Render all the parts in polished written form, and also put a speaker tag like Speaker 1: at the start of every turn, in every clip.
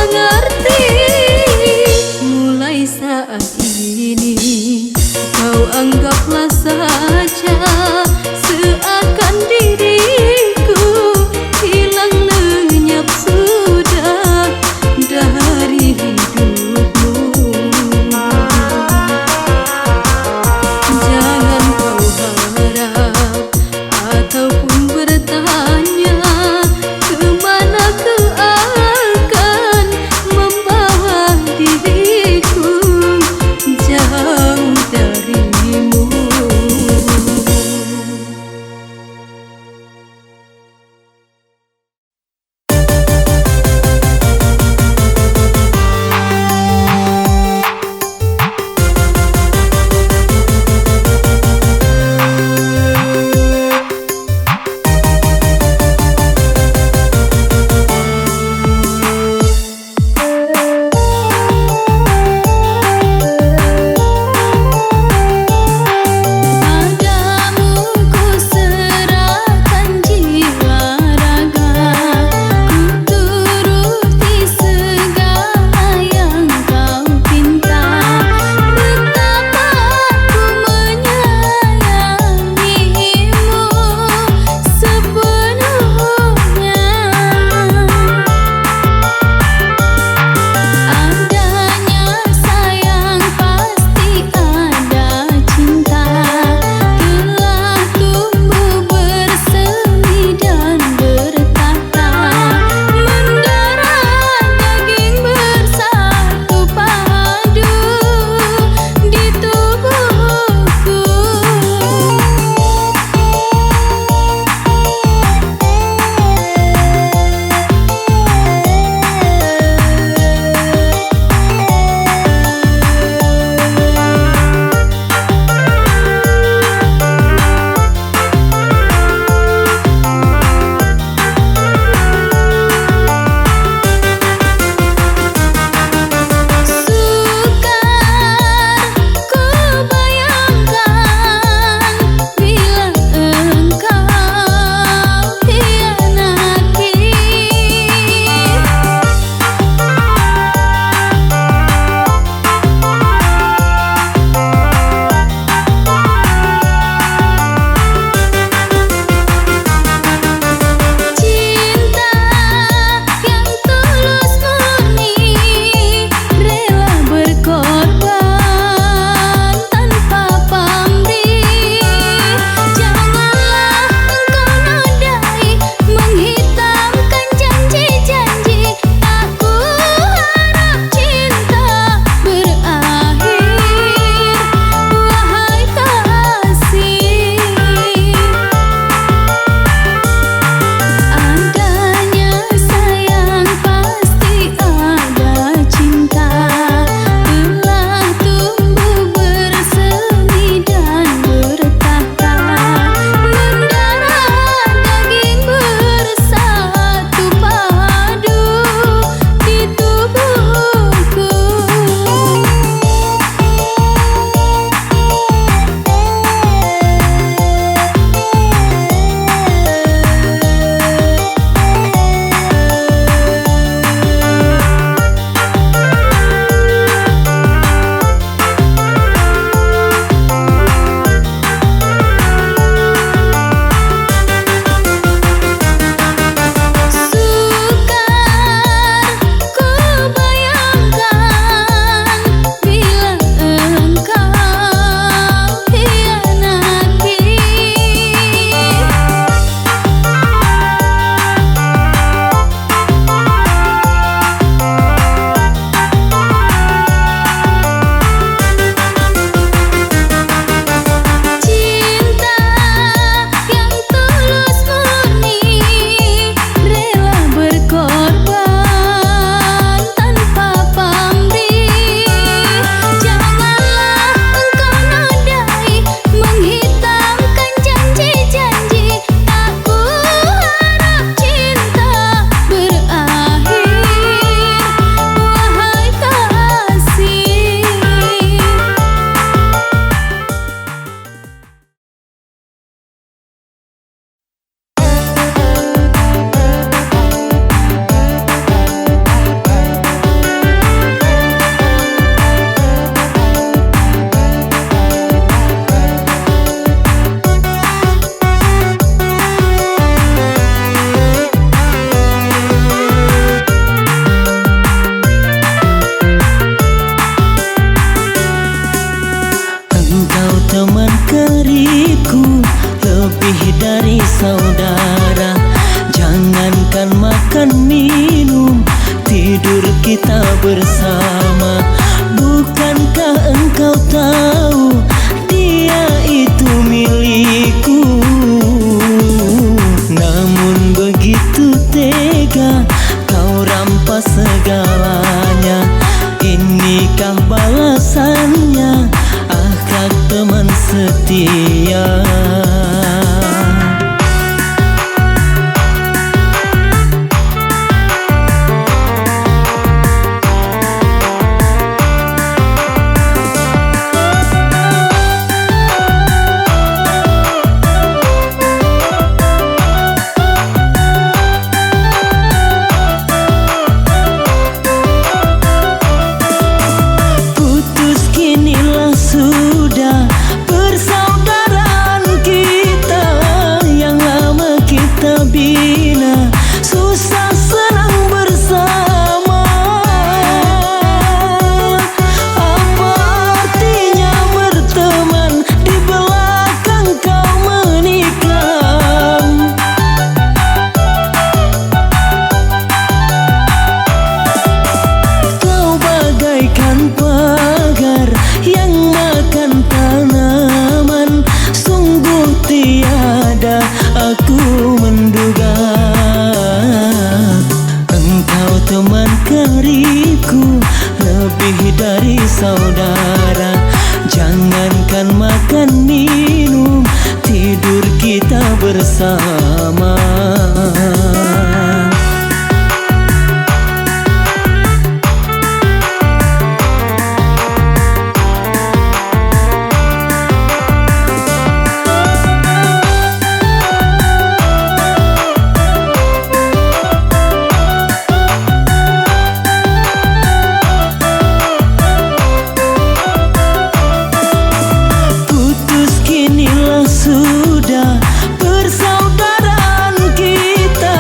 Speaker 1: mengerti. Mulai saat ini kau anggaplah saja seakan diriku hilang lenyap sudah dari hidupmu. Jangan kau harap ataupun bertanya kemana ku akan
Speaker 2: bersama. Bukankah engkau tahu dia itu milikku? Namun begitu tega kau rampas segalanya. Inikah balasannya, akhlak teman setia? Sudah persaudaraan kita yang lama kita bina, susah senang bersama. Apa artinya berteman di belakang kau menikam? Kau bagaikan pagar yang makan tanaman. Sungguh tiada aku menduga engkau teman karibku, lebih dari saudara. Jangankan makan minum, tidur kita bersama. Sudah persaudaraan kita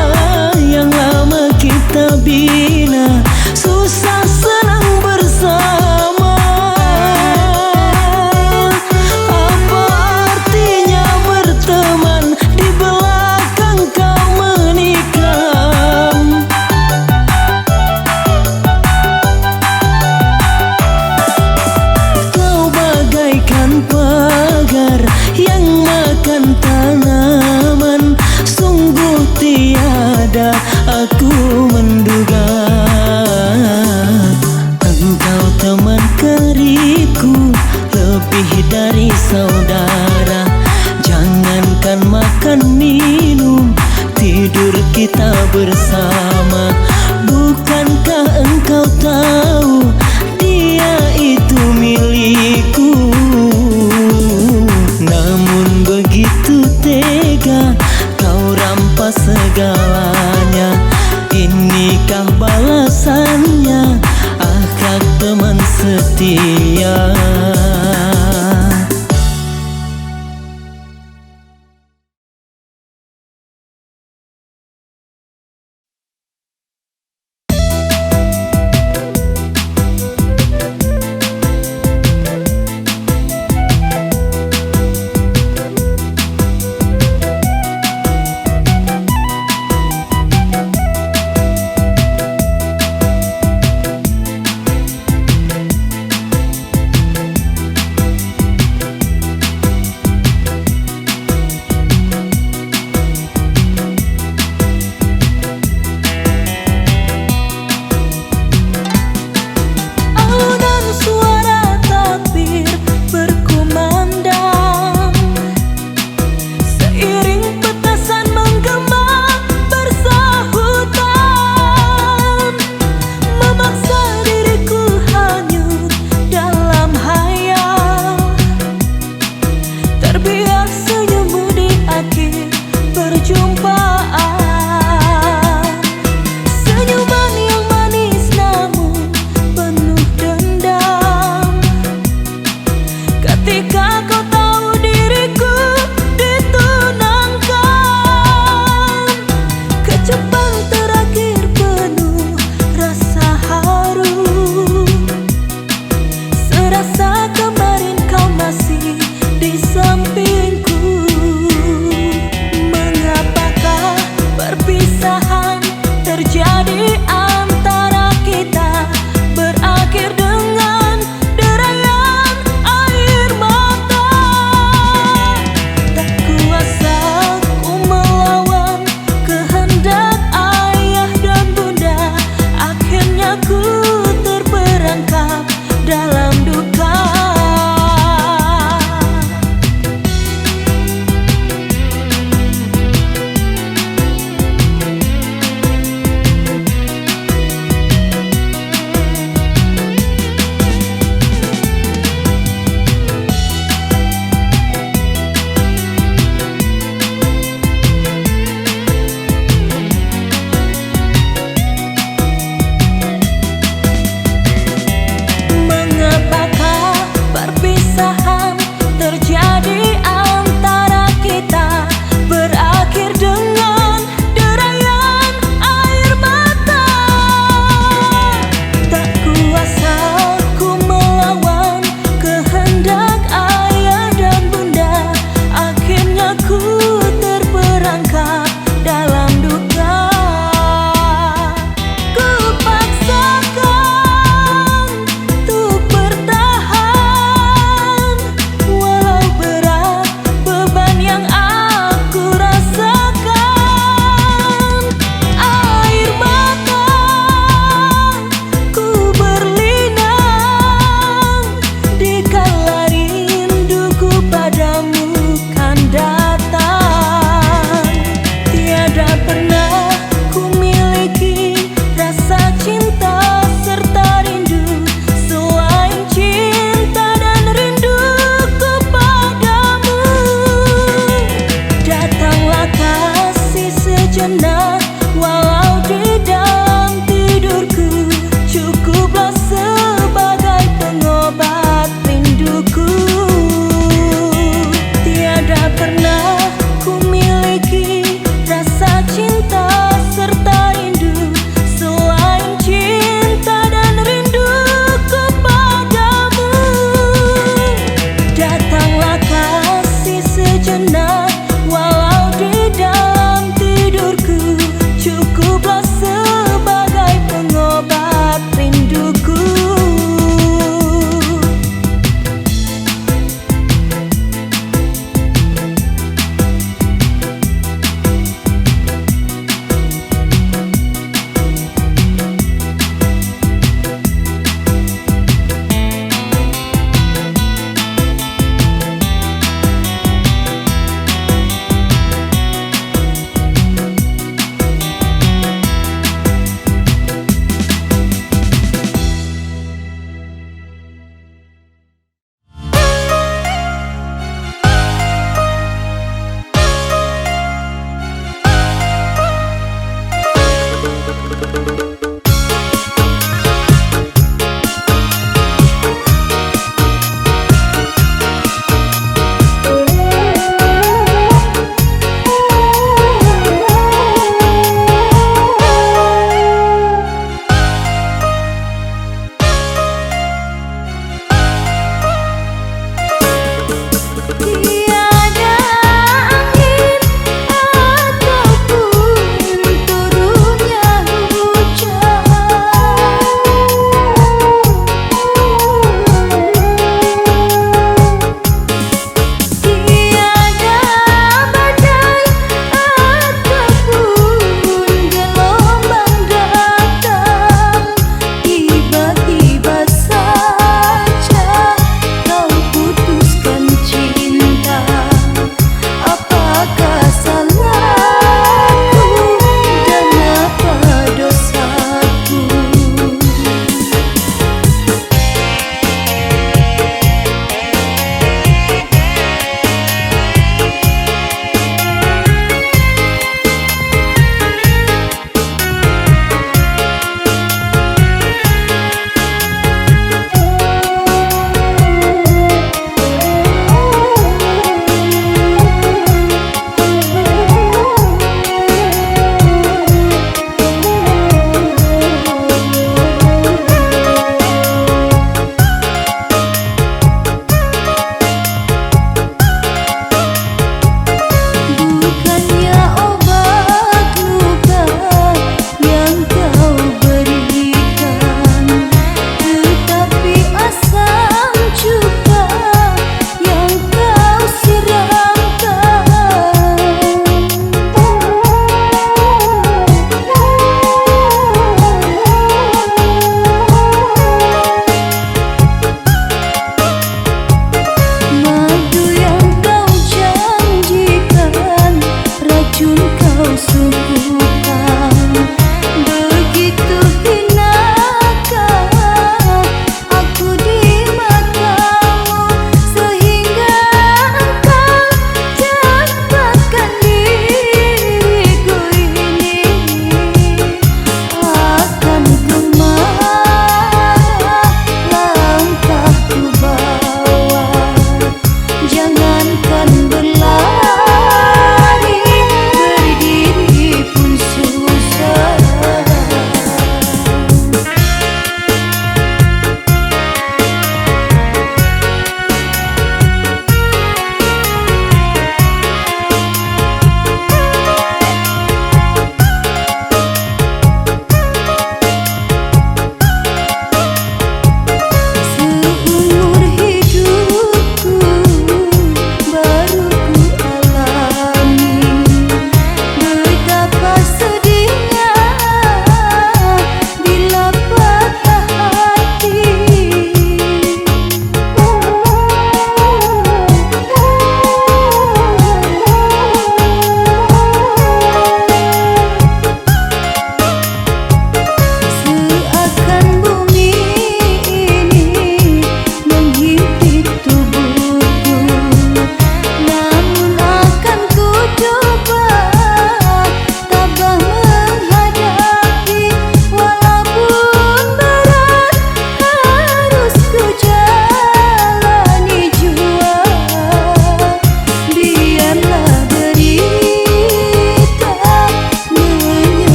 Speaker 2: aku terperangkap dalam duka.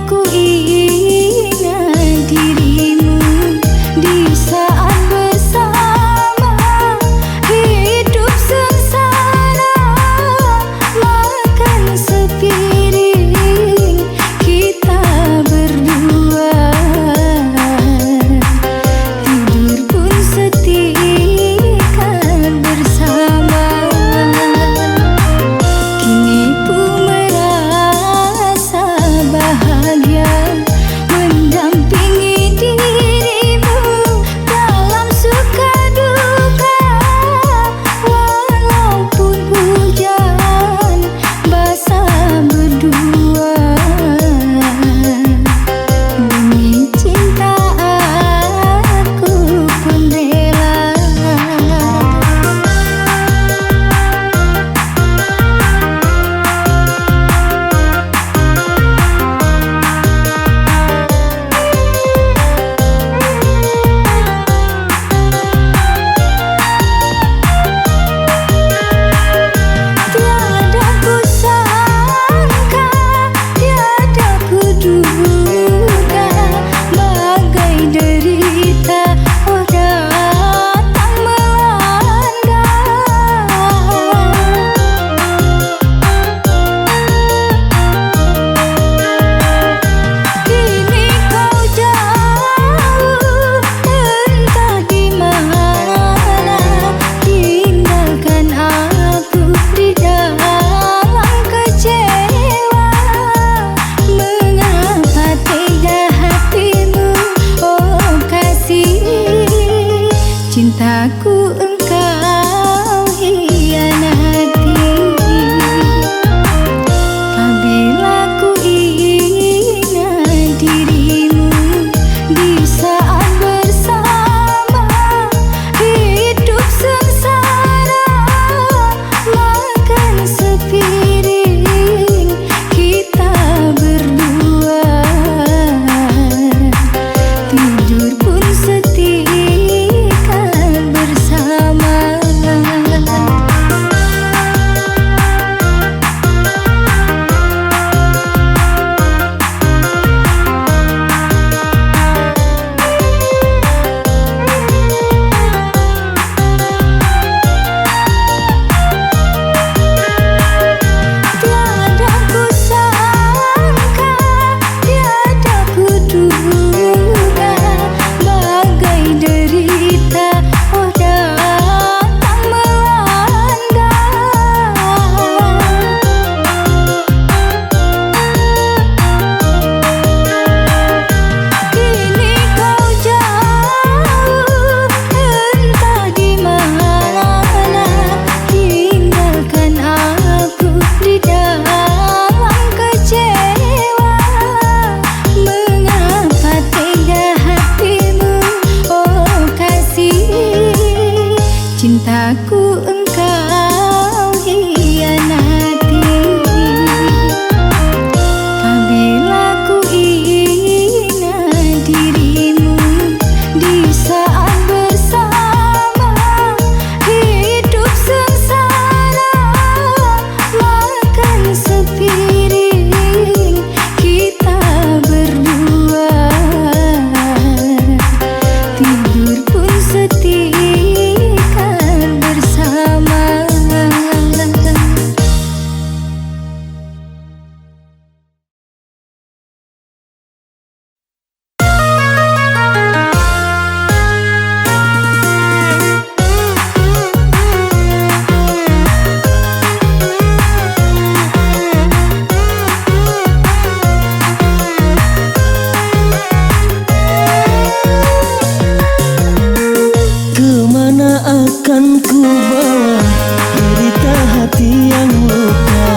Speaker 2: ku ingat dirimu di saat bersama, hidup sengsara, makan sepiring kita berdua, tidur pun setika bersama. Kini ku merasa bahagia mendampingi dirimu dalam suka duka, walaupun hujan basah berdua. Demi cinta aku pun rela. Tiada ku sangka, tiada ku duga, bagai derita oh datang melanda. Kini kau jauh entah di mana, tinggalkan aku di dalam kecewa. Mengapa tega hatimu, oh kasih, cintaku engkau hianati. Apabila ku ingat dirimu di saat bersama, hidup sengsara, makan sepiring kita berdua, tidur pun setika bersama. Tiada ku sangka, tiada ku duga, bagai derita oh datang melanda. Kini kau jauh entah di mana, tinggalkan aku di dalam kecewa. Mengapa tega hatimu, oh kasih, cintaku engkau hianati. Apabila ku ingat dirimu di saat bersama, hidup sengsara, makan sepiring kita berdua, tidur pun setika bersama. Kemana akan ku bawa derita hati yang luka,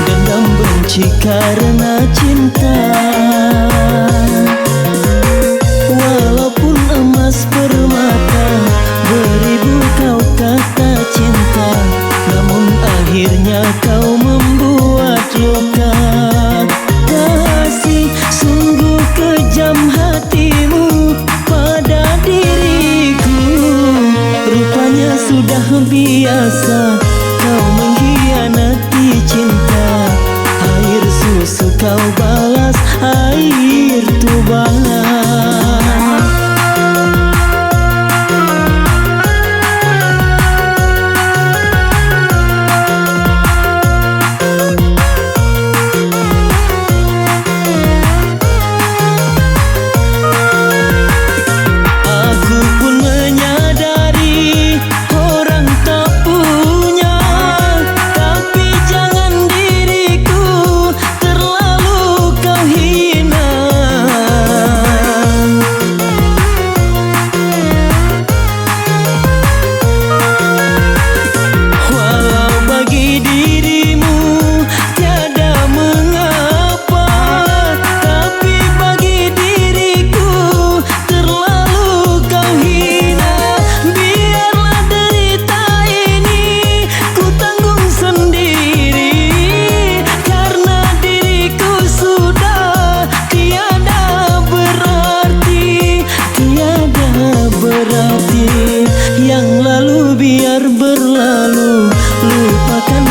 Speaker 2: dendam benci karena cinta. Walaupun emas permata, beribu kau kata cinta, namun akhirnya kau membuat luka. Kasih sungguh kejam hatimu pada diriku, rupanya sudah biasa kau mengkhianati cinta. Air susu kau balas air tuban.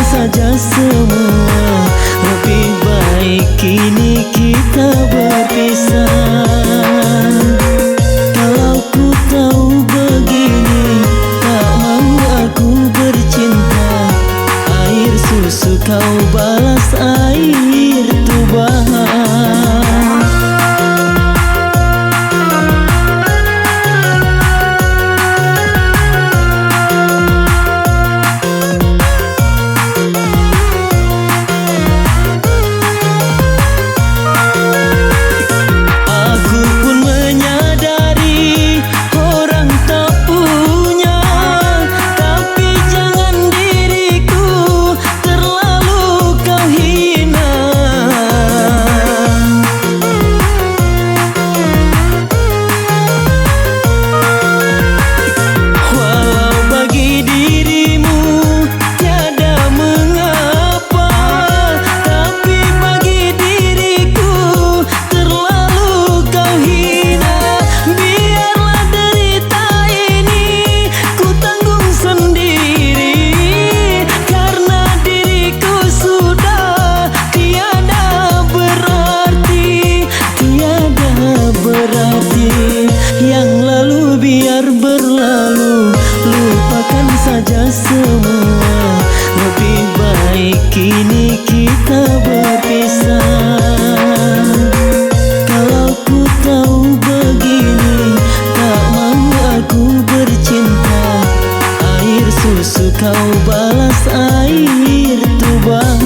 Speaker 2: Saja semua, lebih baik kini kita berpisah. Kalau ku tahu begini, tak mau aku bercinta. Air susu kau balas air tuban. Saja semua, lebih baik kini kita berpisah. Kalau ku tahu begini, tak mau aku bercinta. Air susu kau balas air tuban.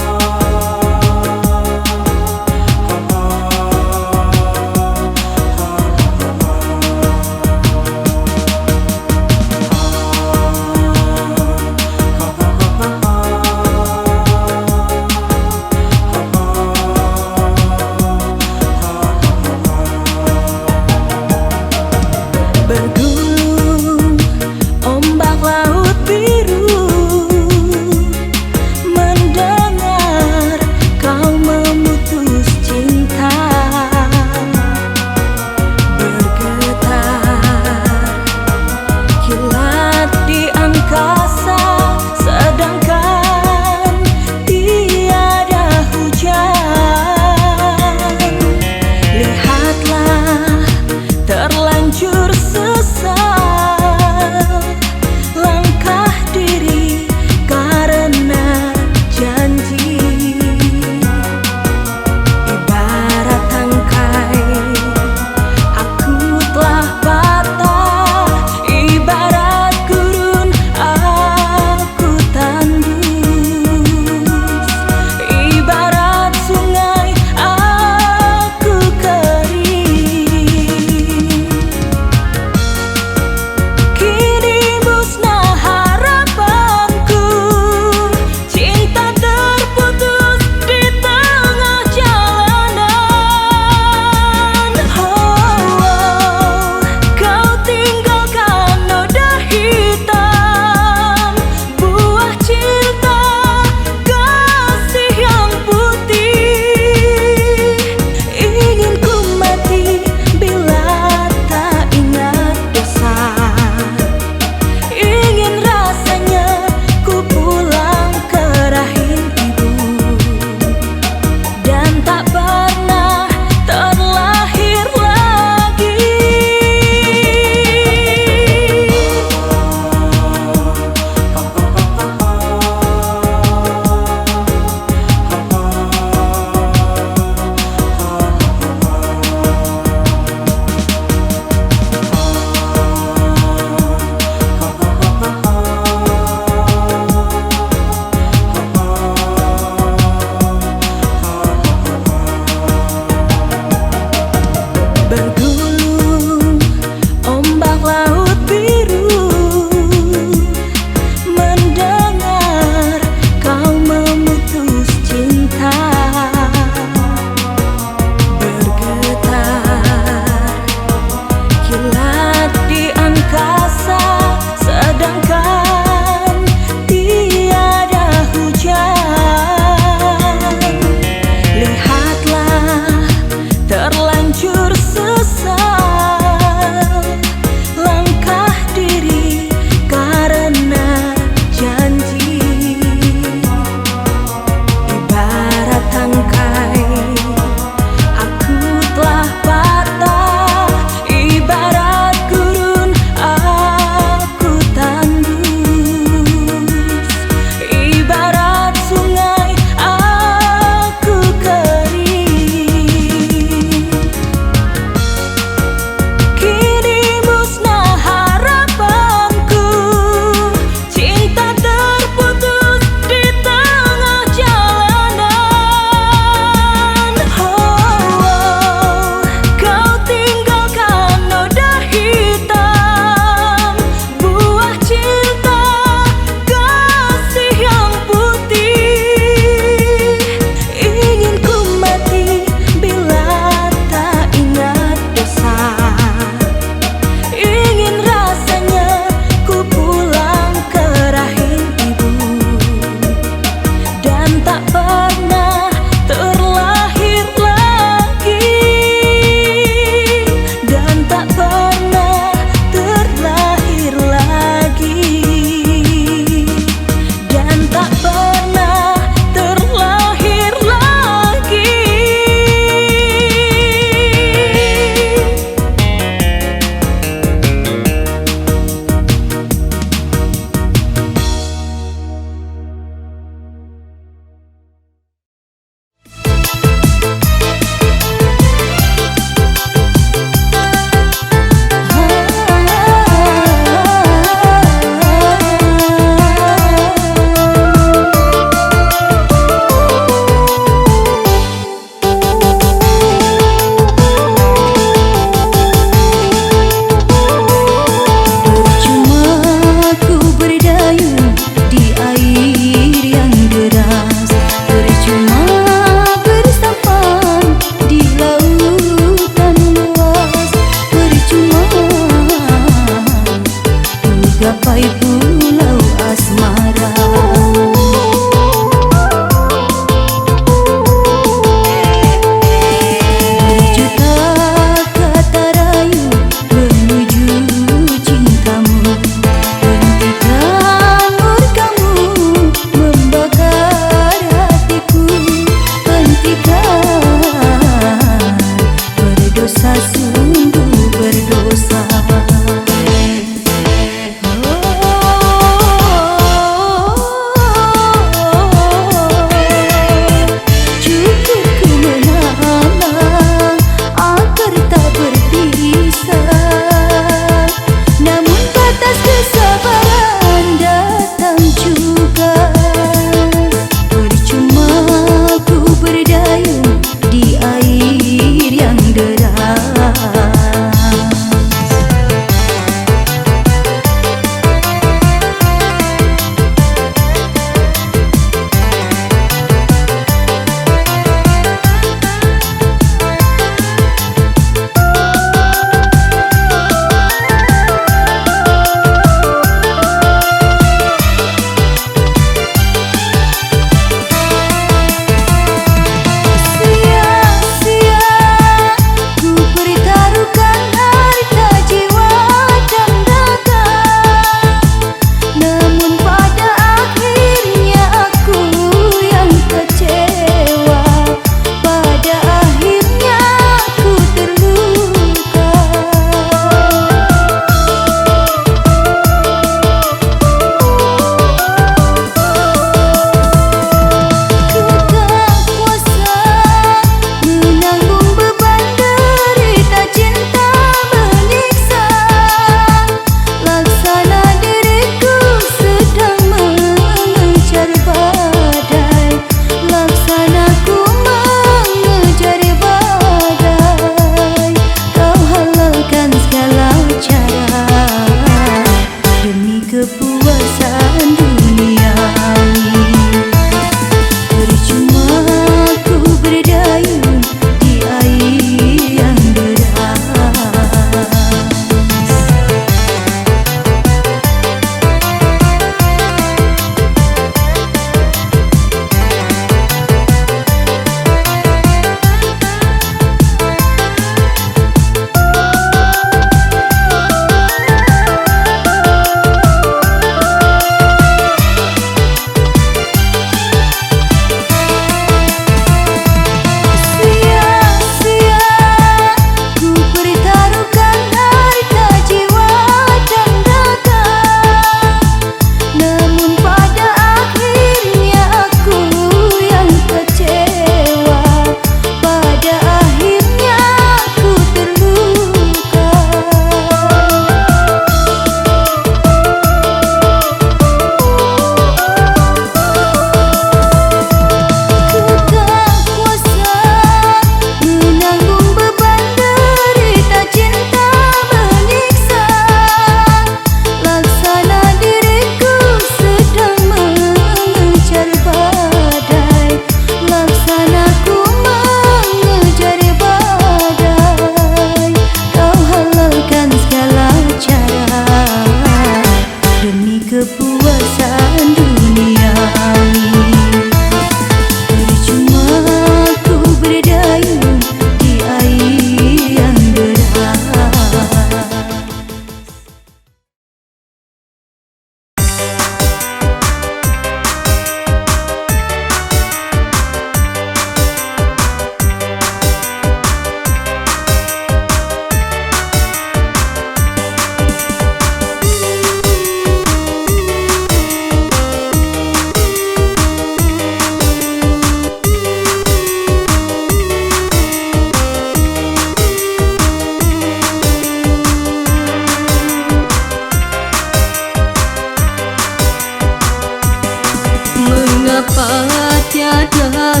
Speaker 1: Mengapa tiada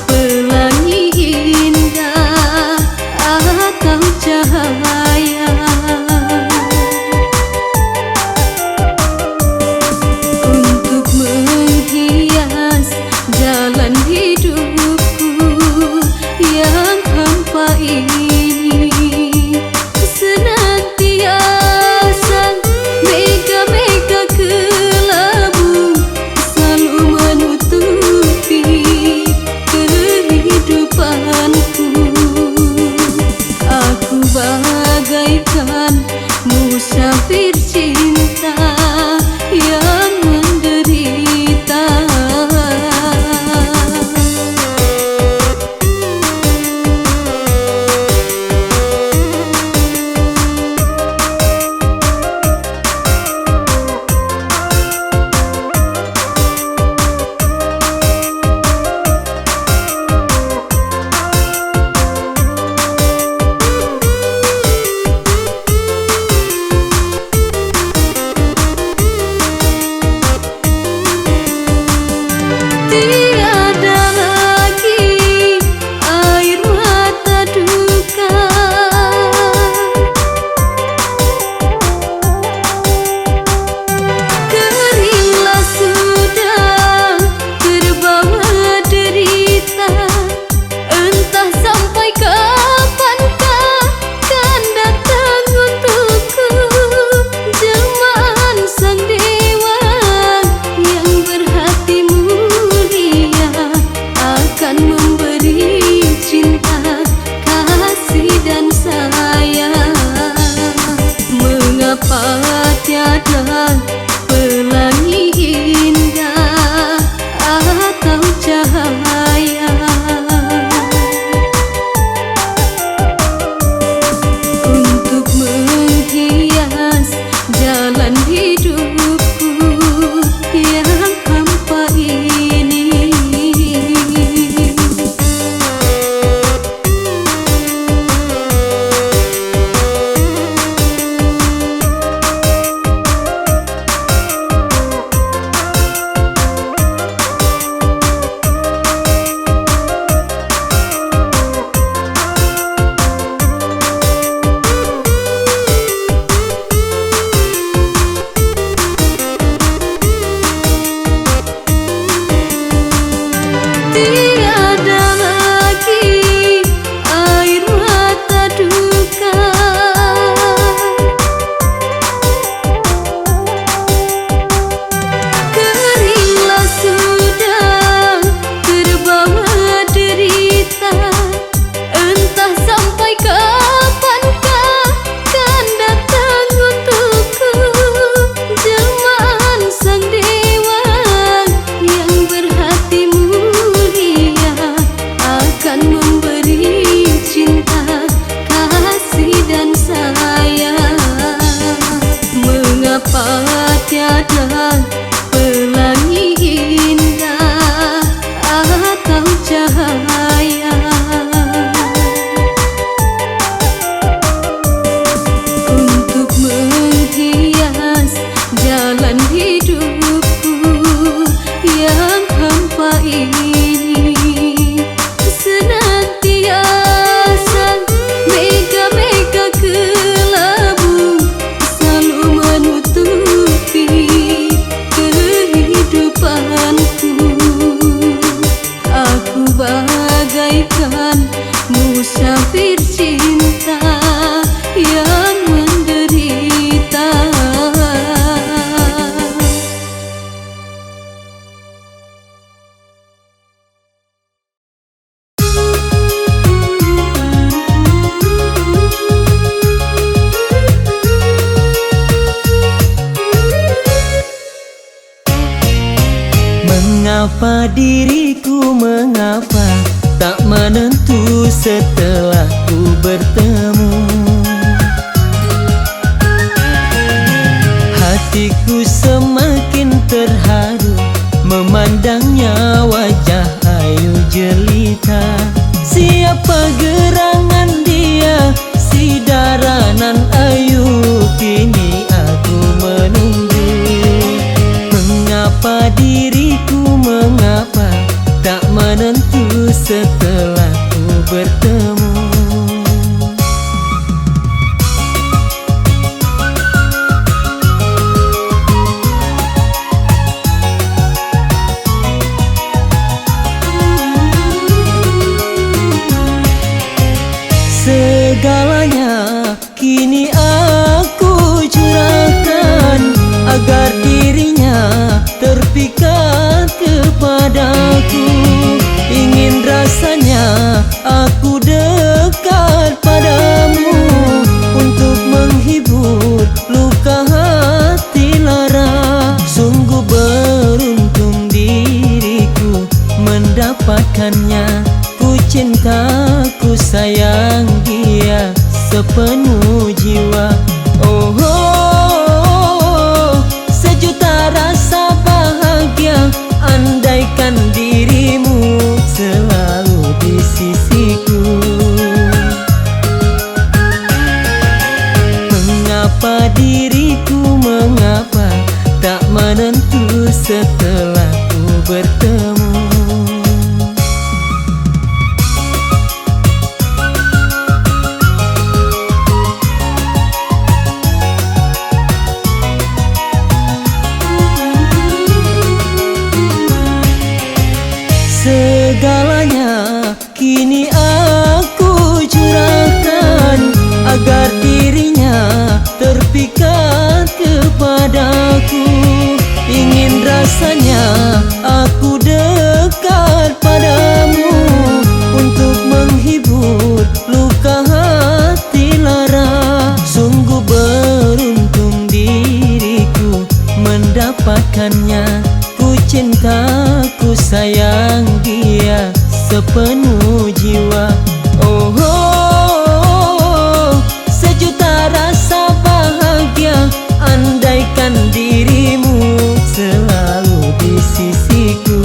Speaker 1: pelangi indah atau cahaya untuk menghias jalan hidupku yang hampa ini? Senantiasa mega-mega kelabu selalu menutupi kehidupanku. Aku bagaikan musafir cinta yang menderita. Tiada lagi air mata duka, keringlah sudah terbawa derita. Entah sampai kapankah kan datang untukku jelmaan sang dewa yang berhati mulia, akan memberi cinta, kasih dan sayang. Mengapa tiada pelangi indah atau cahaya untuk menghias jalan hidupku yang hampa ini? Tiada lagi air mata duka, keringlah sudah terbawa derita. Entah sampai kapankah kan datang untukku jelmaan sang dewa yang berhati mulia, akan memberi cinta, kasih dan sayang. Mengapa tiada pelangi indah atau cahaya untuk menghias jalan hidupku yang hampa ini? Senantiasa mega-mega kelabu selalu menutupi kehidupanku. Aku bagaikan musafir cinta yang menderita.
Speaker 2: Mengapa diriku, mengapa tak menentu setelah ku bertemu? Hatiku semakin terharu memandangnya, wajah ayu jelita. Siapa gerangan dia, si daranan ayu, kini aku menunggu. Mengapa diriku, mengapa setelah ku bertemu. Segalanya kini aku curahkan agar dirinya terpikat kepadaku. Ingin rasanya aku dekat padamu untuk menghibur luka hati lara. Sungguh beruntung diriku mendapatkannya. Ku cinta, ku sayang dia sepenuh jiwa. Oh, oh, oh, sejuta rasa bahagia andaikan dirimu selalu di sisiku. Mengapa diriku, mengapa tak menentu setelah ku bertemu. Segalanya kini aku curahkan agar dirinya terpikat kepadaku. Ingin rasanya aku dekat padamu untuk menghibur luka hati lara. Sungguh beruntung diriku mendapatkannya. Ku cinta, ku sayang dia sepenuh jiwa. Oh, oh, oh, sejuta rasa bahagia andaikan dirimu selalu di sisiku.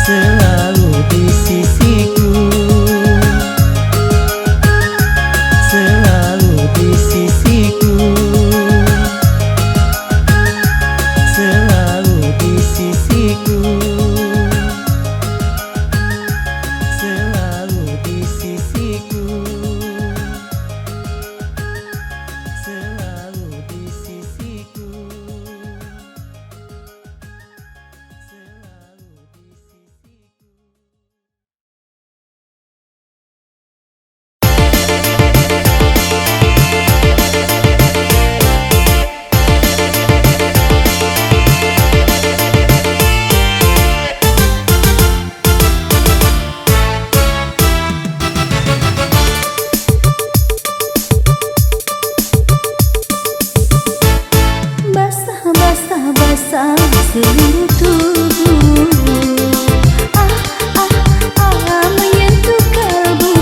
Speaker 2: Selalu di sisiku. Selalu di sisiku. Selalu di sisiku. Selalu di sisiku. Selalu di sisiku. Selalu di
Speaker 1: Basah, basah, basah seluruh tubuh. Ah, ah, ah, menyentuh kalbu.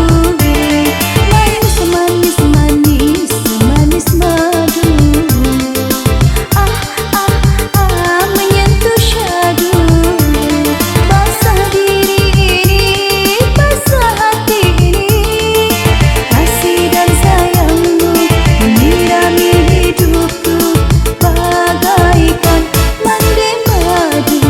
Speaker 1: Manis, manis, manis, manis madu. Ah, ah, ah, menyentuh syadu. Basah diri ini, basah hati ini. Kasih dan sayangmu menyirami hidupku bagaikan mandi madu.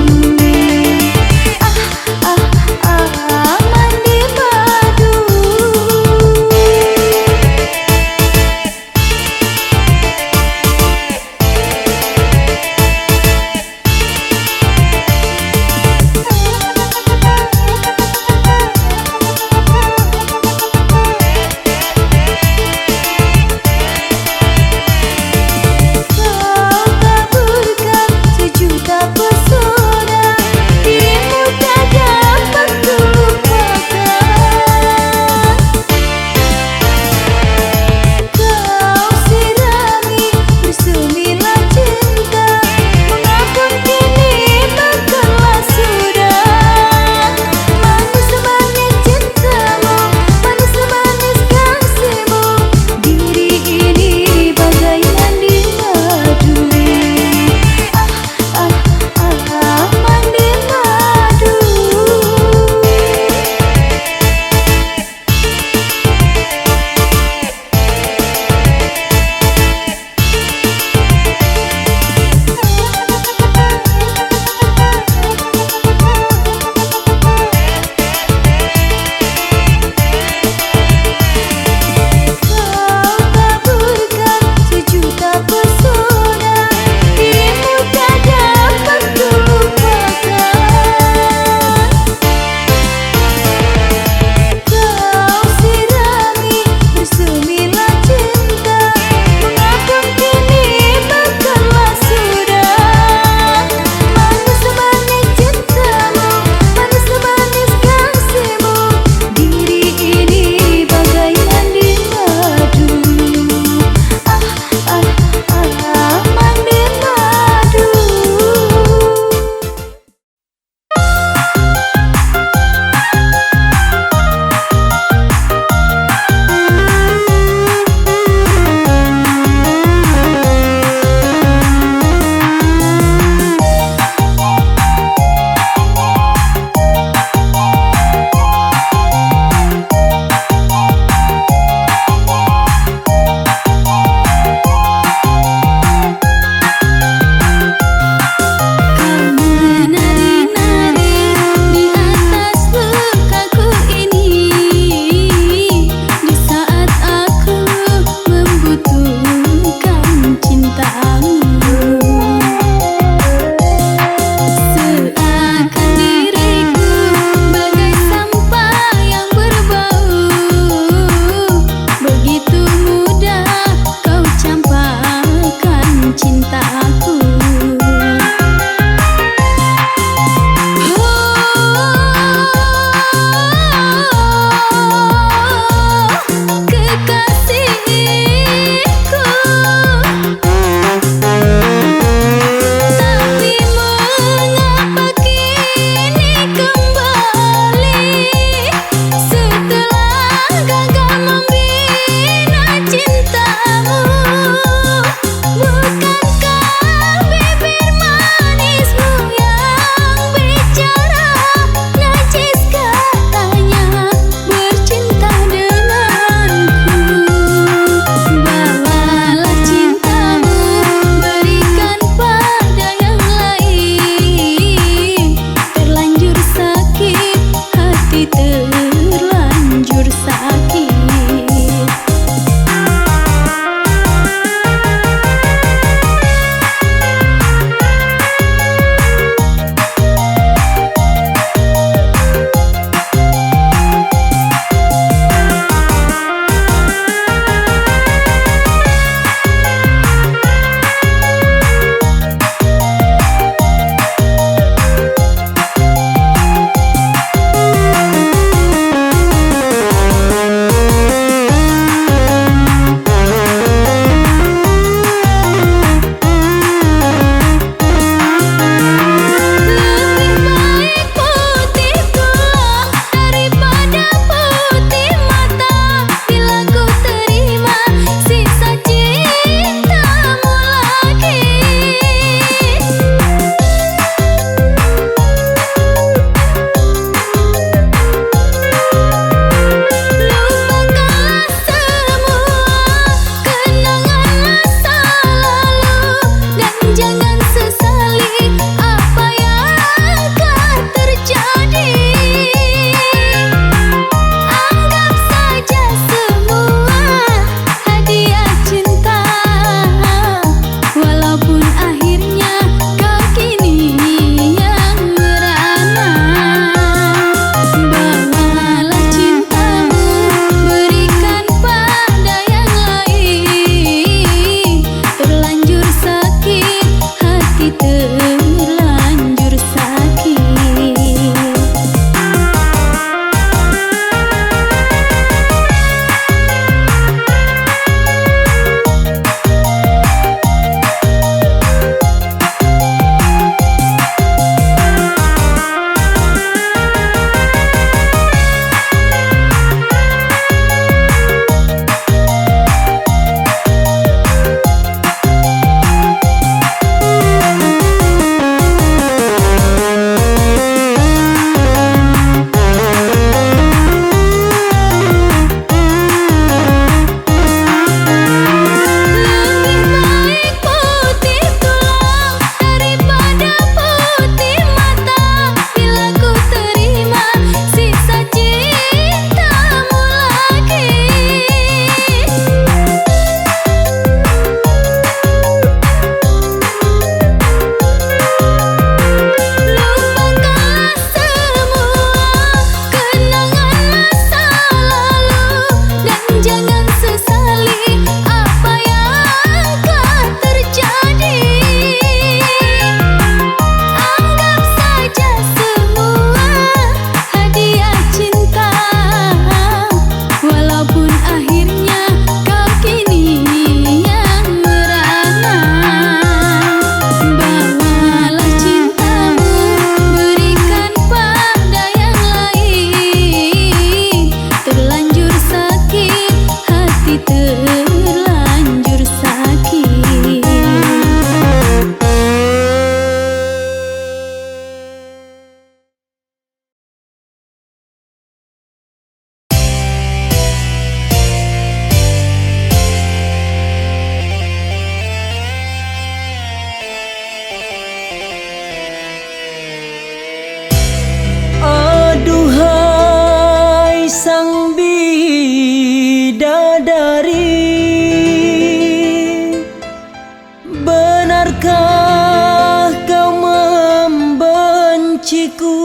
Speaker 2: benciku,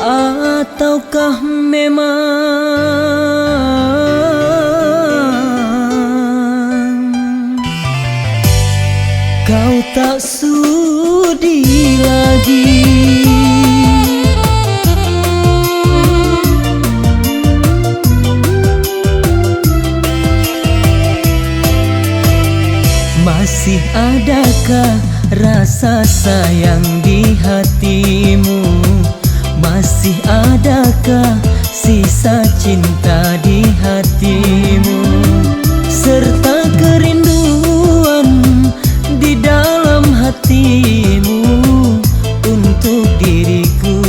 Speaker 2: ataukah memang kau tak sudi lagi Masih adakah rasa sayang di hatimu? Masih adakah sisa cinta di hatimu? Serta kerinduan di dalam hatimu untuk diriku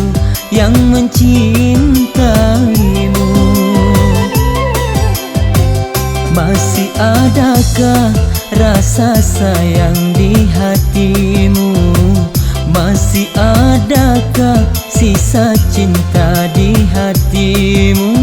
Speaker 2: yang mencintaimu. Masih adakah rasa sayang di hatimu? Masih adakah sisa cinta di hatimu?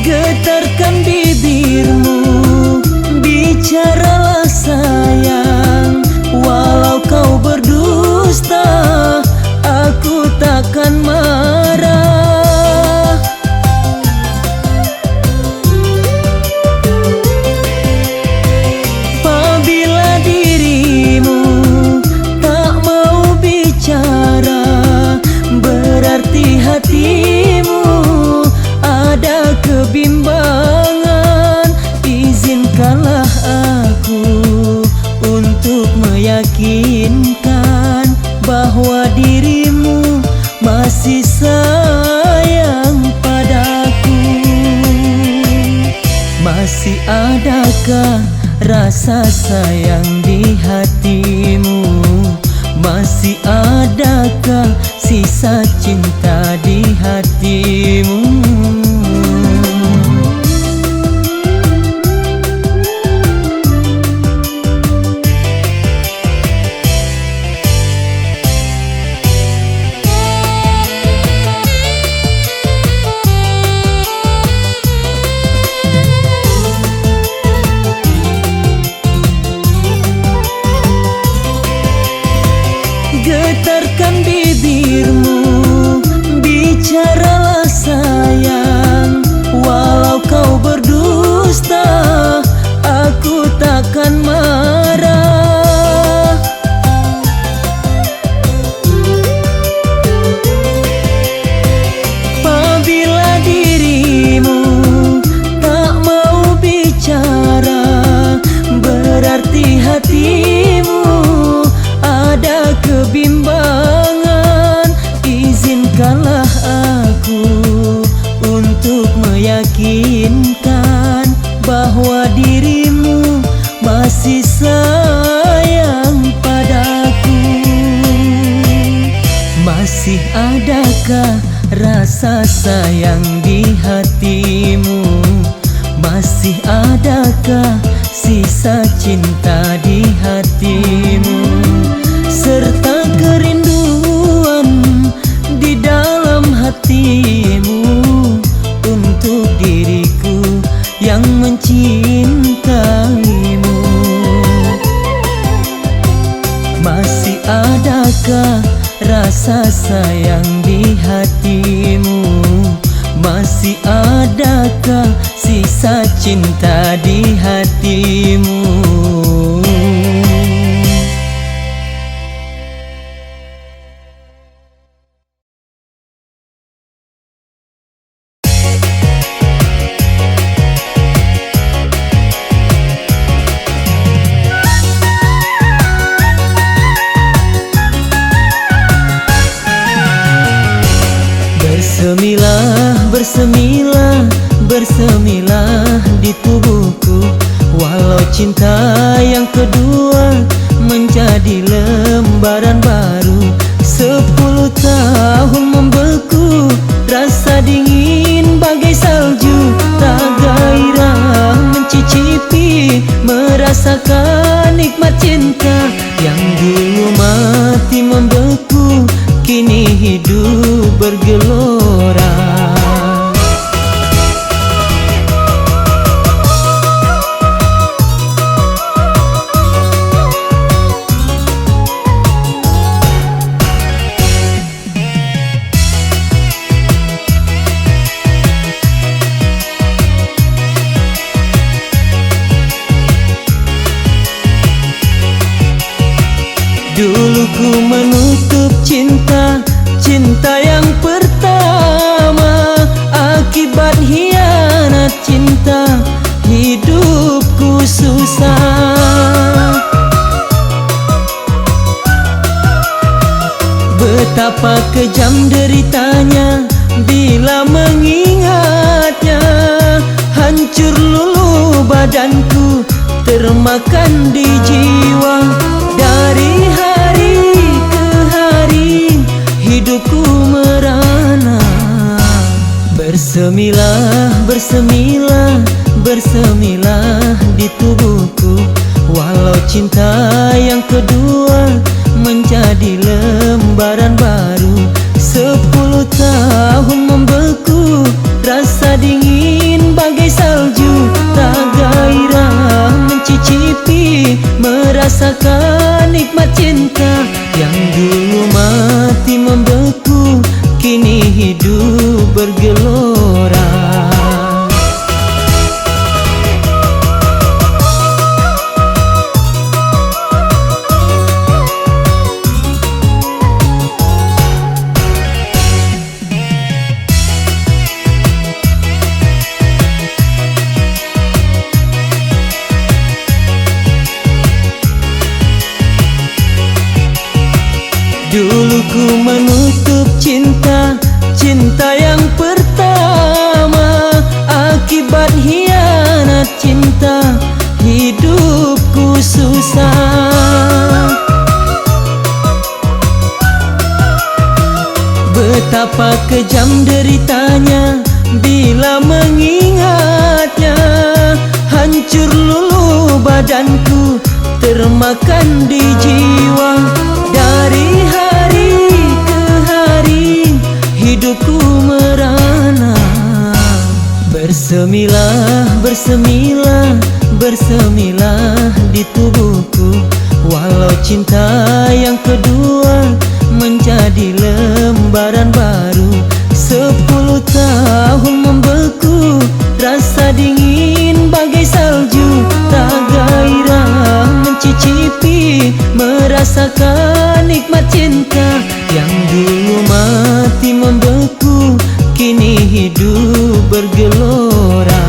Speaker 2: Getarkan bibirmu, bicaralah sayang. Walau kau berdusta, aku takkan marah. Apabila dirimu tak mau bicara, berarti hatimu ada kebimbangan. Izinkanlah aku untuk meyakinkan bahwa dirimu masih sayang padaku. Masih adakah rasa sayang di hatimu? Masih adakah sisa cinta di hatimu? Getarkan bibirmu, bicaralah sayang. Walau kau berdusta, aku takkan marah. Apabila dirimu tak mau bicara, berarti hatimu ada kebimbangan. Izinkanlah aku untuk meyakinkan bahwa dirimu masih sayang padaku. Masih adakah rasa sayang di hatimu? Masih adakah sisa cinta di hatimu? Serta kerinduan di dalam hatimu untuk diriku yang mencintaimu. Masih adakah rasa sayang di hatimu? Masih adakah sisa cinta di hatimu? Bersemilah, bersemilah, bersemilah di tubuhku. Walau cinta yang kedua menjadi lembaran baru. 10 tahun membeku, rasa dingin bergelora. Dulu ku menutup cinta, cinta yang pertama. Akibat hianat cinta, hidupku susah. Betapa kejam deritanya bila mengingatnya. Hancur luluh badanku, termakan di jiwa. Dari hari ke hari hidupku merana. Bersemilah, bersemilah, bersemilah di tubuhku. Walau cinta yang kedua menjadi lembaran baru. 10 tahun membeku, rasa dingin bagai salju. Tak gairah mencicipi, merasakan nikmat cinta. Yang dulu mati membeku, kini hidup bergelora. Dulu ku menutup cinta, cinta yang pertama. Akibat hianat cinta, hidupku susah. Betapa kejam deritanya bila mengingatnya. Hancur luluh badanku, termakan di jiwa. Dari hari ke hari hidupku merana. Bersemilah, bersemilah, bersemilah di tubuhku. Walau cinta yang kedua menjadi lembaran baru. 10 tahun membeku, rasa dingin bagai salju. Tak gairah mencicipi, merasakan nikmat cinta. Yang dulu mati membeku, kini hidup bergelora.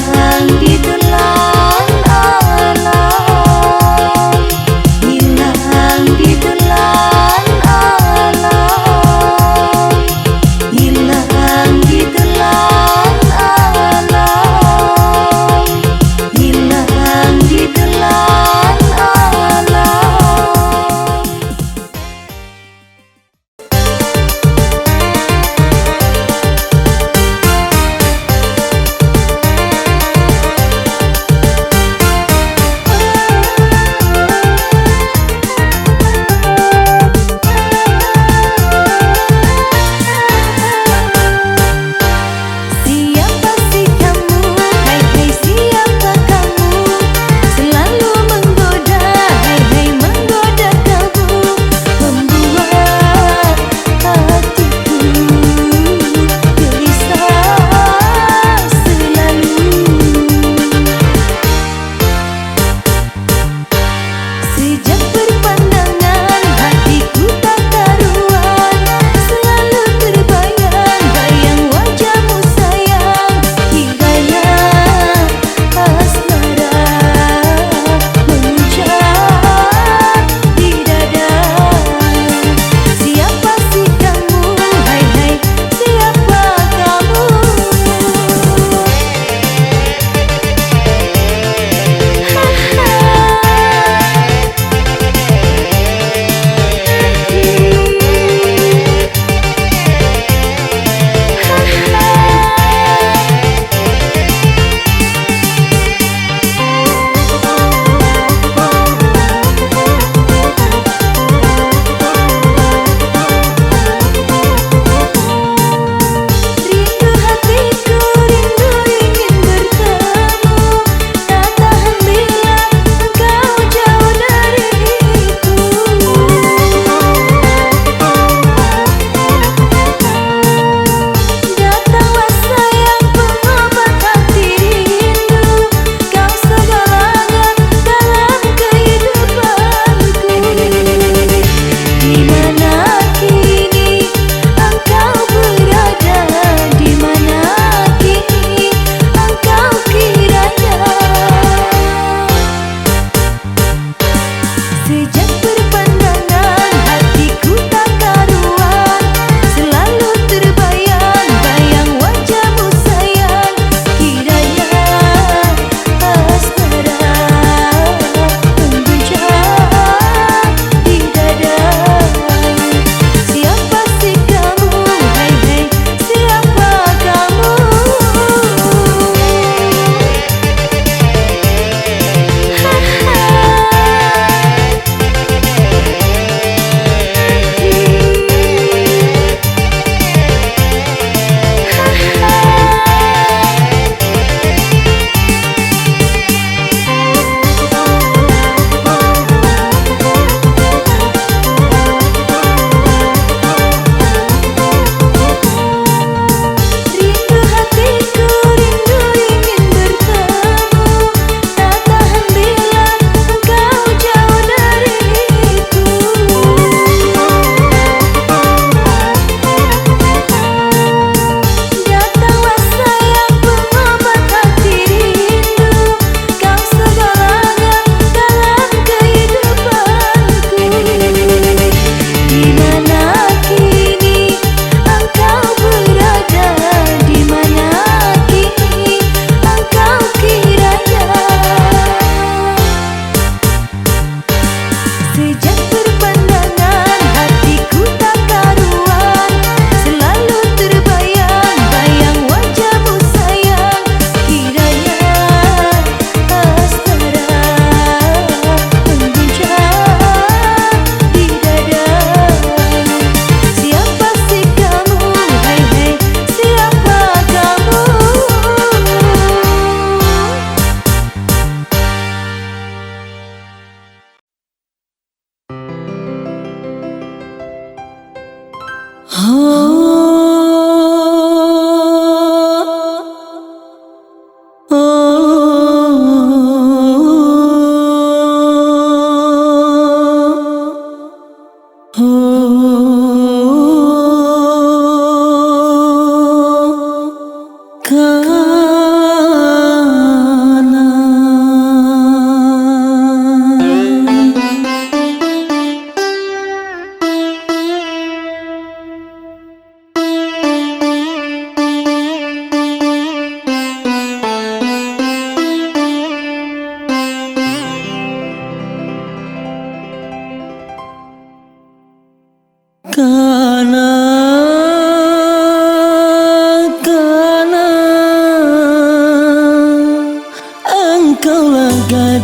Speaker 1: hilang di telan alam, hilang di telan alam, hilang di telan alam, hilang di telan alam.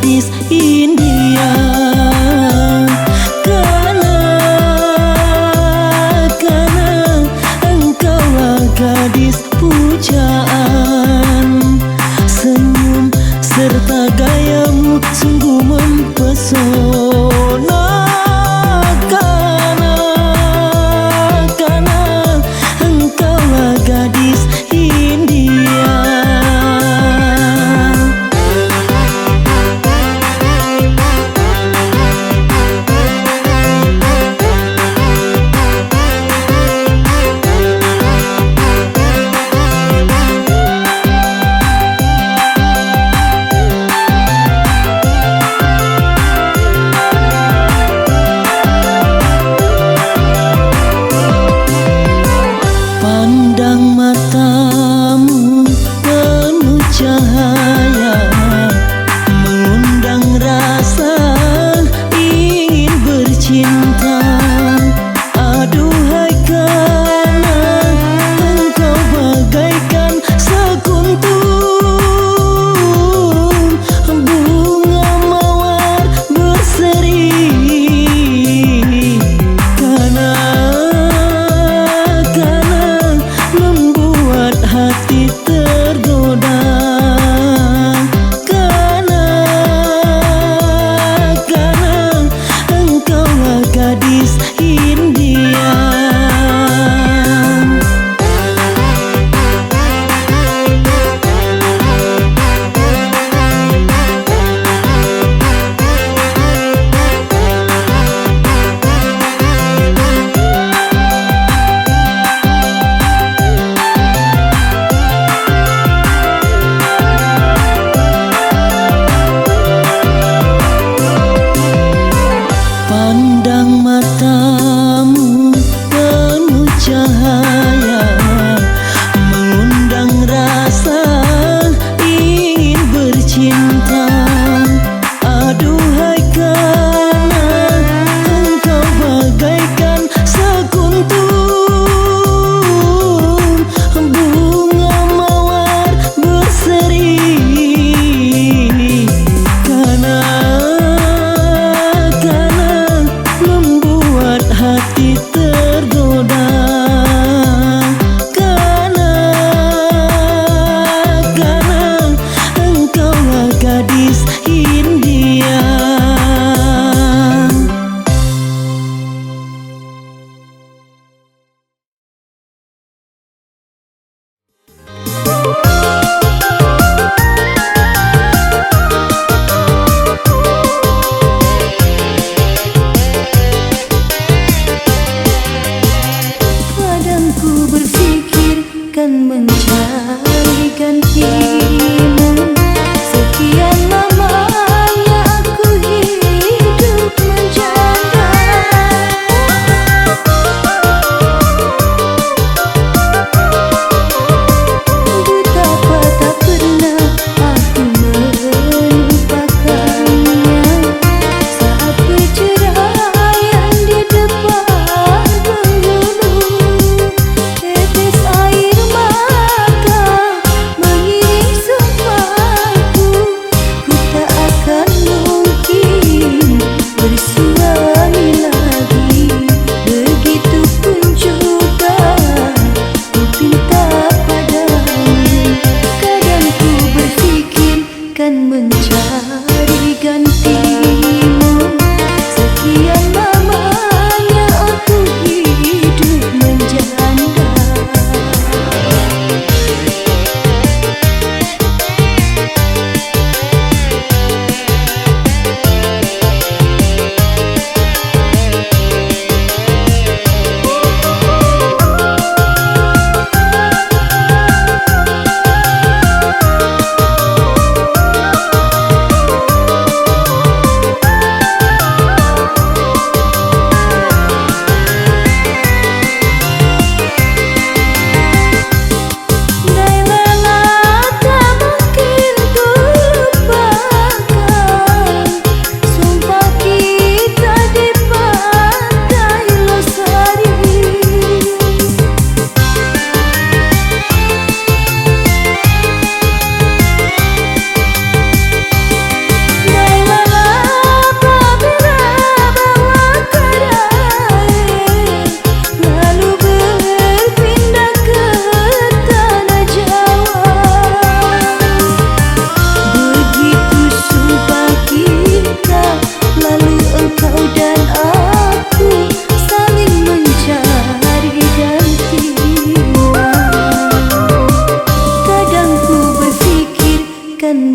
Speaker 2: gadis India. Karena engkaulah gadis pujaan. Senyum serta gayamu sungguh mempesona. Karena engkaulah gadis India.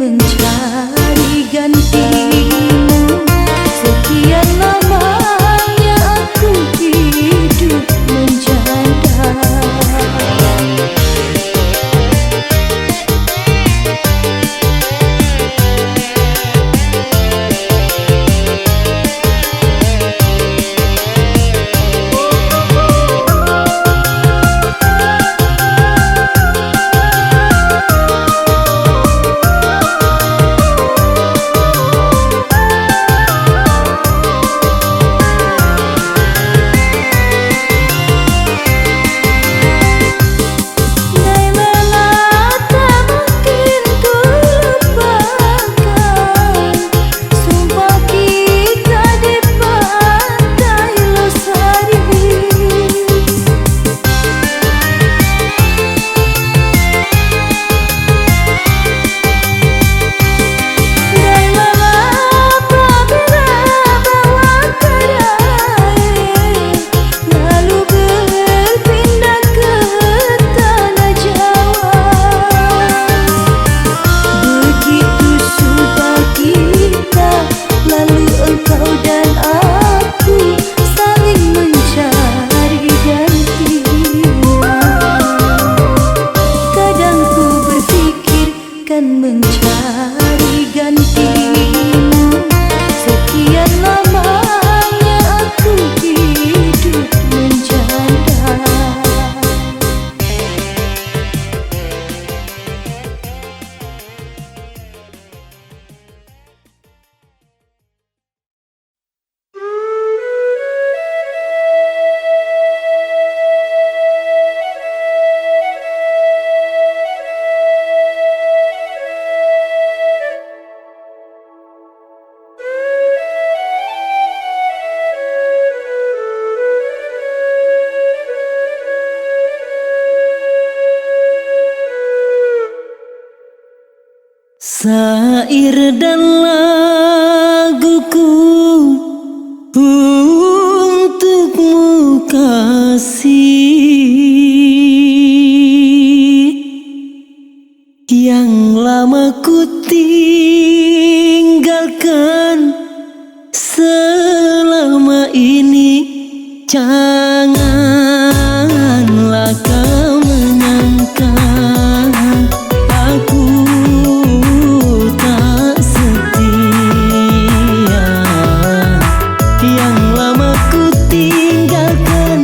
Speaker 1: mencari gantimu. Sekian lamanya aku hidup menjanda. Mencari gantimu. Sekian lamanya aku hidup menjanda.
Speaker 2: Syair dan laguku untukmu kasih, yang lama ku tinggalkan selama ini. Janganlah kau menyangka aku tak setia. Yang lama ku tinggalkan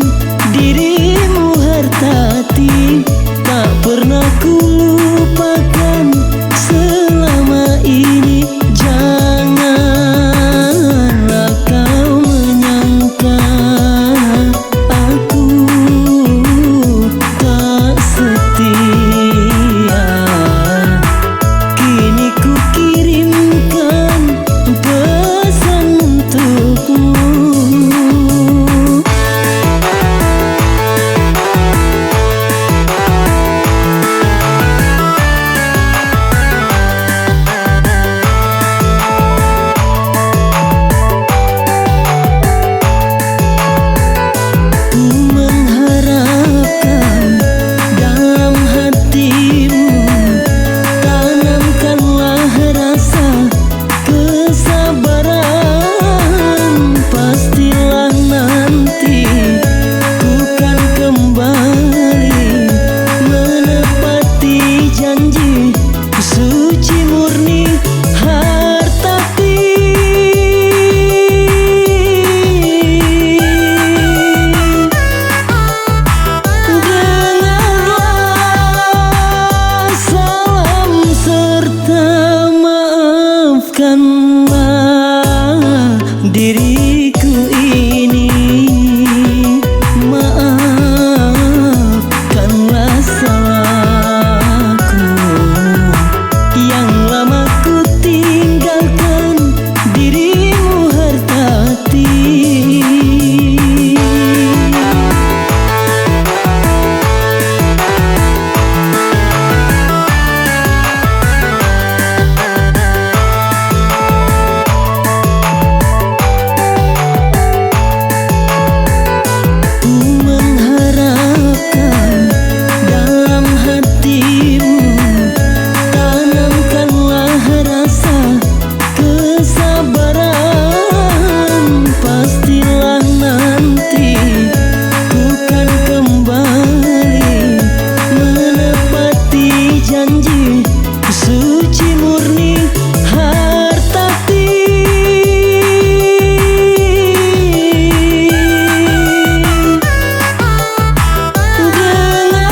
Speaker 2: dirimu hartati, tak pernah ku lupakan selama ini. Janganlah kau menyangka aku tak setia. Kini ku kirimkan pesan untukmu. Mengharapkan dalam hatimu, tanamkanlah rasa kesabaran. Pastilah nanti ku kan kembali menepati janji suci murni hartati. Dengarlah salam serta maafkanlah diriku ini. Maafkanlah salahku, yang lama ku tinggalkan dirimu hartati. Mengharapkan dalam hatimu, tanamkanlah murni hartati.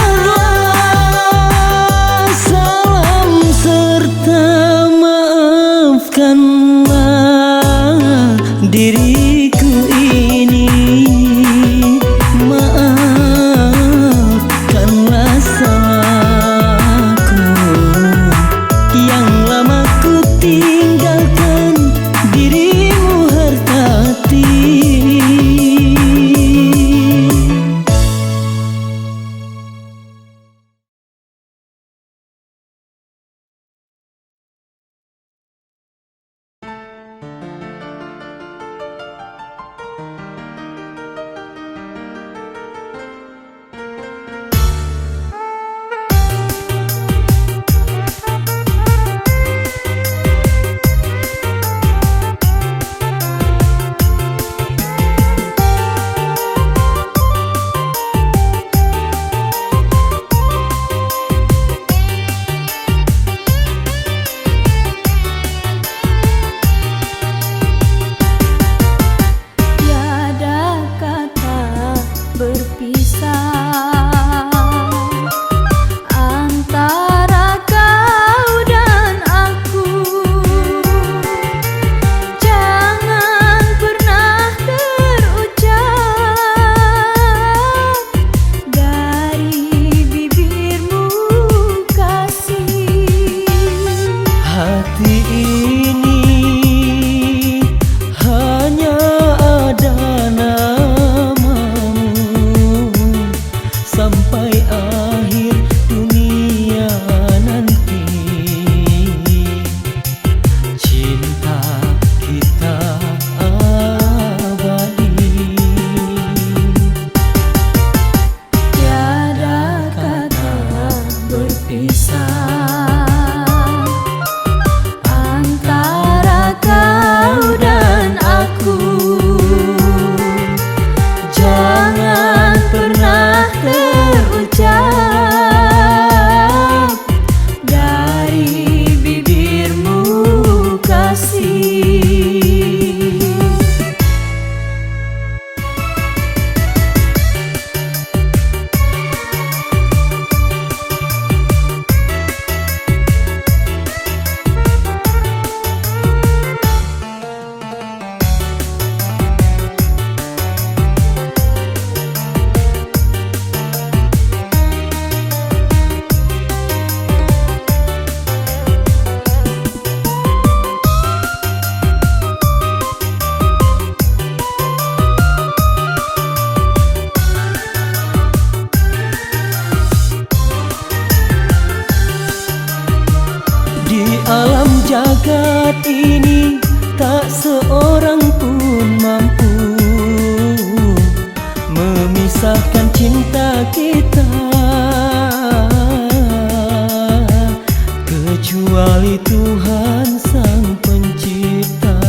Speaker 2: Dengarlah salam serta maafkanlah diriku ini. Maafkanlah salahku yang lama ku tinggalkan dirimu hartati.
Speaker 1: Tiada kata berpisah antara kau dan aku. Jangan pernah terucap dari bibirmu kasih.
Speaker 2: Hati ini hanya ada namamu sampai akhir dunia nanti. Cinta kita abadi.
Speaker 1: Tiada kata berpisah antara kau dan aku. Jangan pernah terucap dari bibirmu kasih.
Speaker 2: Di alam jagat ini tak seorang pun mampu memisahkan cinta kita kecuali Tuhan Sang Pencipta.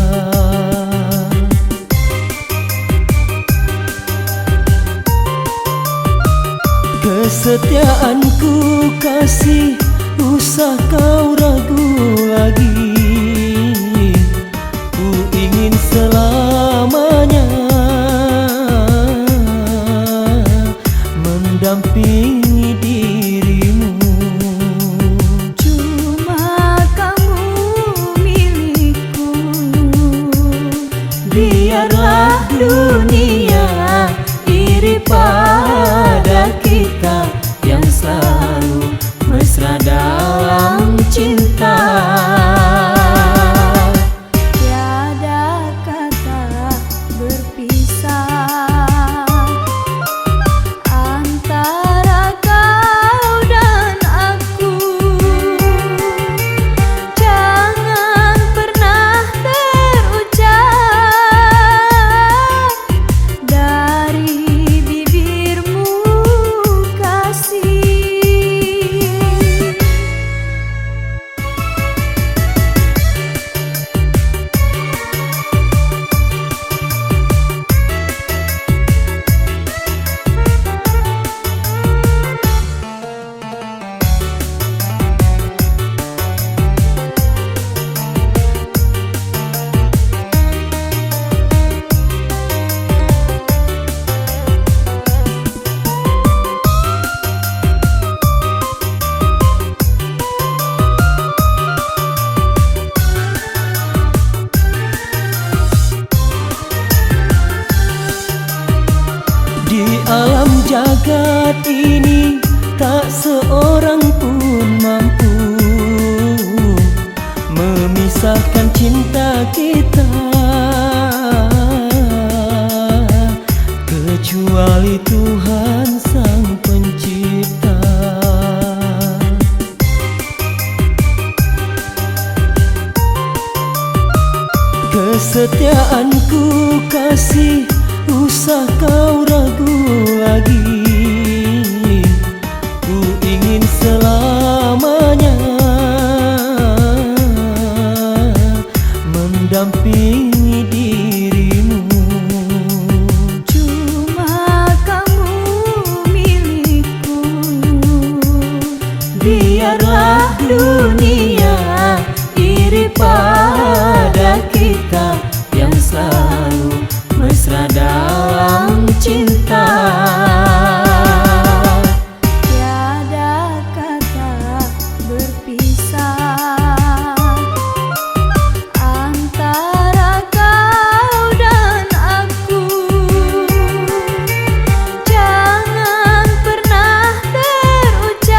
Speaker 2: Kesetiaanku kasih, usah kau ragu lagi. Ku ingin selamanya mendampingi dirimu.
Speaker 1: Cuma kamu milikku. Biarlah dunia iri pada kita yang selalu mesra dalam cinta.
Speaker 2: memisahkan cinta kita, kecuali Tuhan Sang Pencipta. Kesetiaanku kasih, usah kau ragu lagi. Ku ingin selamanya mendampingi dirimu.
Speaker 1: Cuma kamu milikku, biarlah dunia iri pada kita yang selalu mesra dalam cinta. Tiada kata berpisah antara kau dan aku. Jangan pernah terucap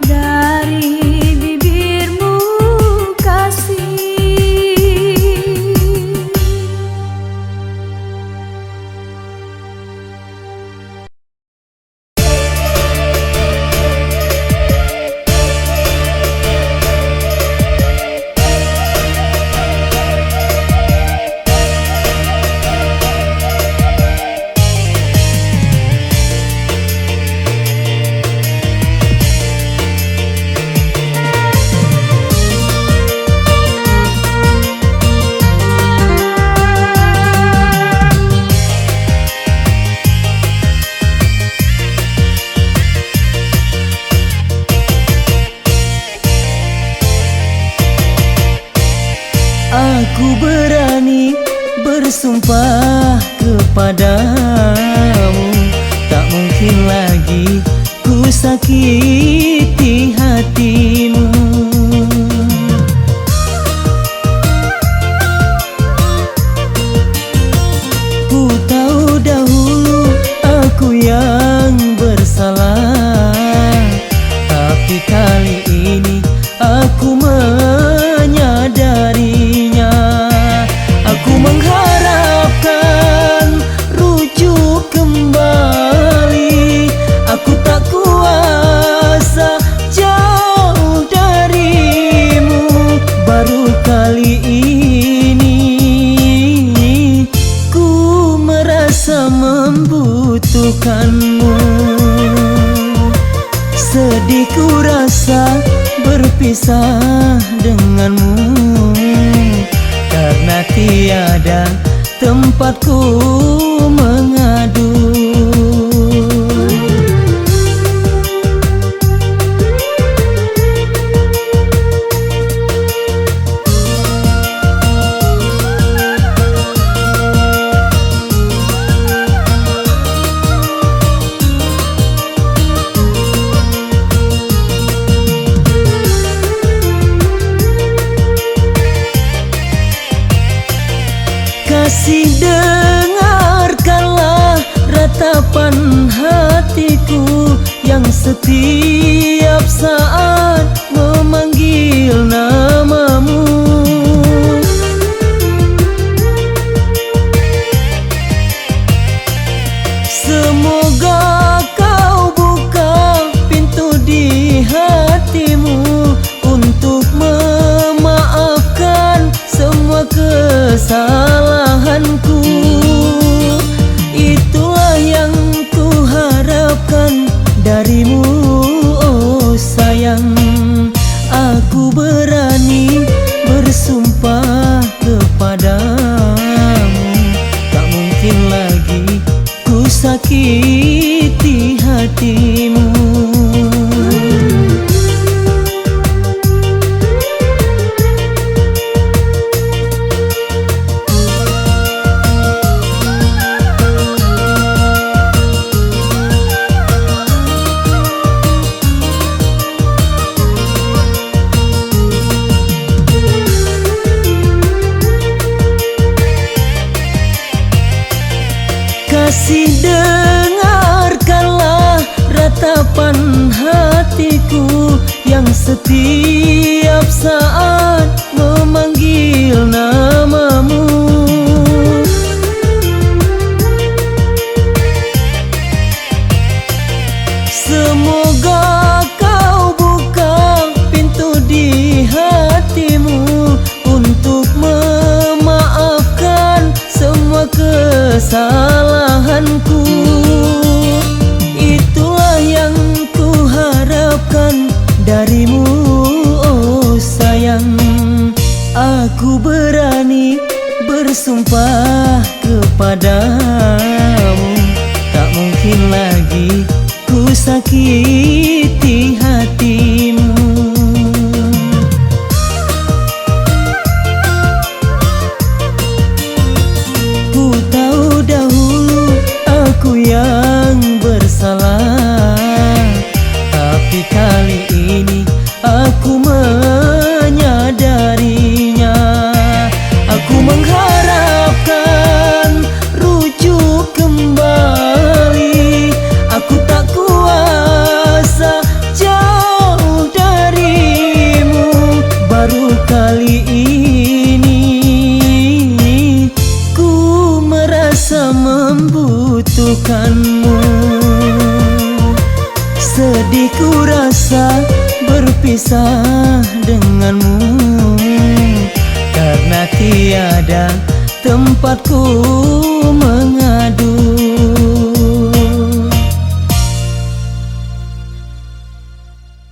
Speaker 1: dari bibirmu kasih.
Speaker 2: Aku berani bersumpah kepadamu, tak mungkin lagi ku sakiti hatimu. Ku tahu dahulu aku yang bersalah, tapi kali ini aku menyadarinya. Aku mengharapkan rujuk kembali. Aku tak kuasa jauh darimu. Baru kali ini ku merasa membutuhkanmu. Sedih ku rasa berpisah denganmu, karena tiada tempatku mengadu. Kasih, dengarkanlah ratapan hatiku yang setiap saat memanggil namamu. Semoga kau buka pintu di hatimu untuk memaafkan semua kesalahanku. Itulah yang ku harapkan darimu, oh sayang. Aku berani bersumpah kepadamu, tak mungkin lagi ku sakiti hatimu. Kasih, dengarkanlah ratapan hatiku yang setiap saat memanggil namamu. Semoga kau buka pintu di hatimu untuk memaafkan semua kesalahanku. Itulah yang ku harapkan darimu, oh sayang. Aku berani bersumpah kepadamu, tak mungkin lagi ku sakiti hatimu. Ku tahu dahulu aku yang bersalah, tapi kali ini aku menyadarinya. Aku mengharapkan rujuk kembali. Aku tak kuasa jauh darimu. Baru kali ini ku merasa membutuhkanmu. Sedih ku rasa berpisah denganmu, karena tiada tempatku mengalir.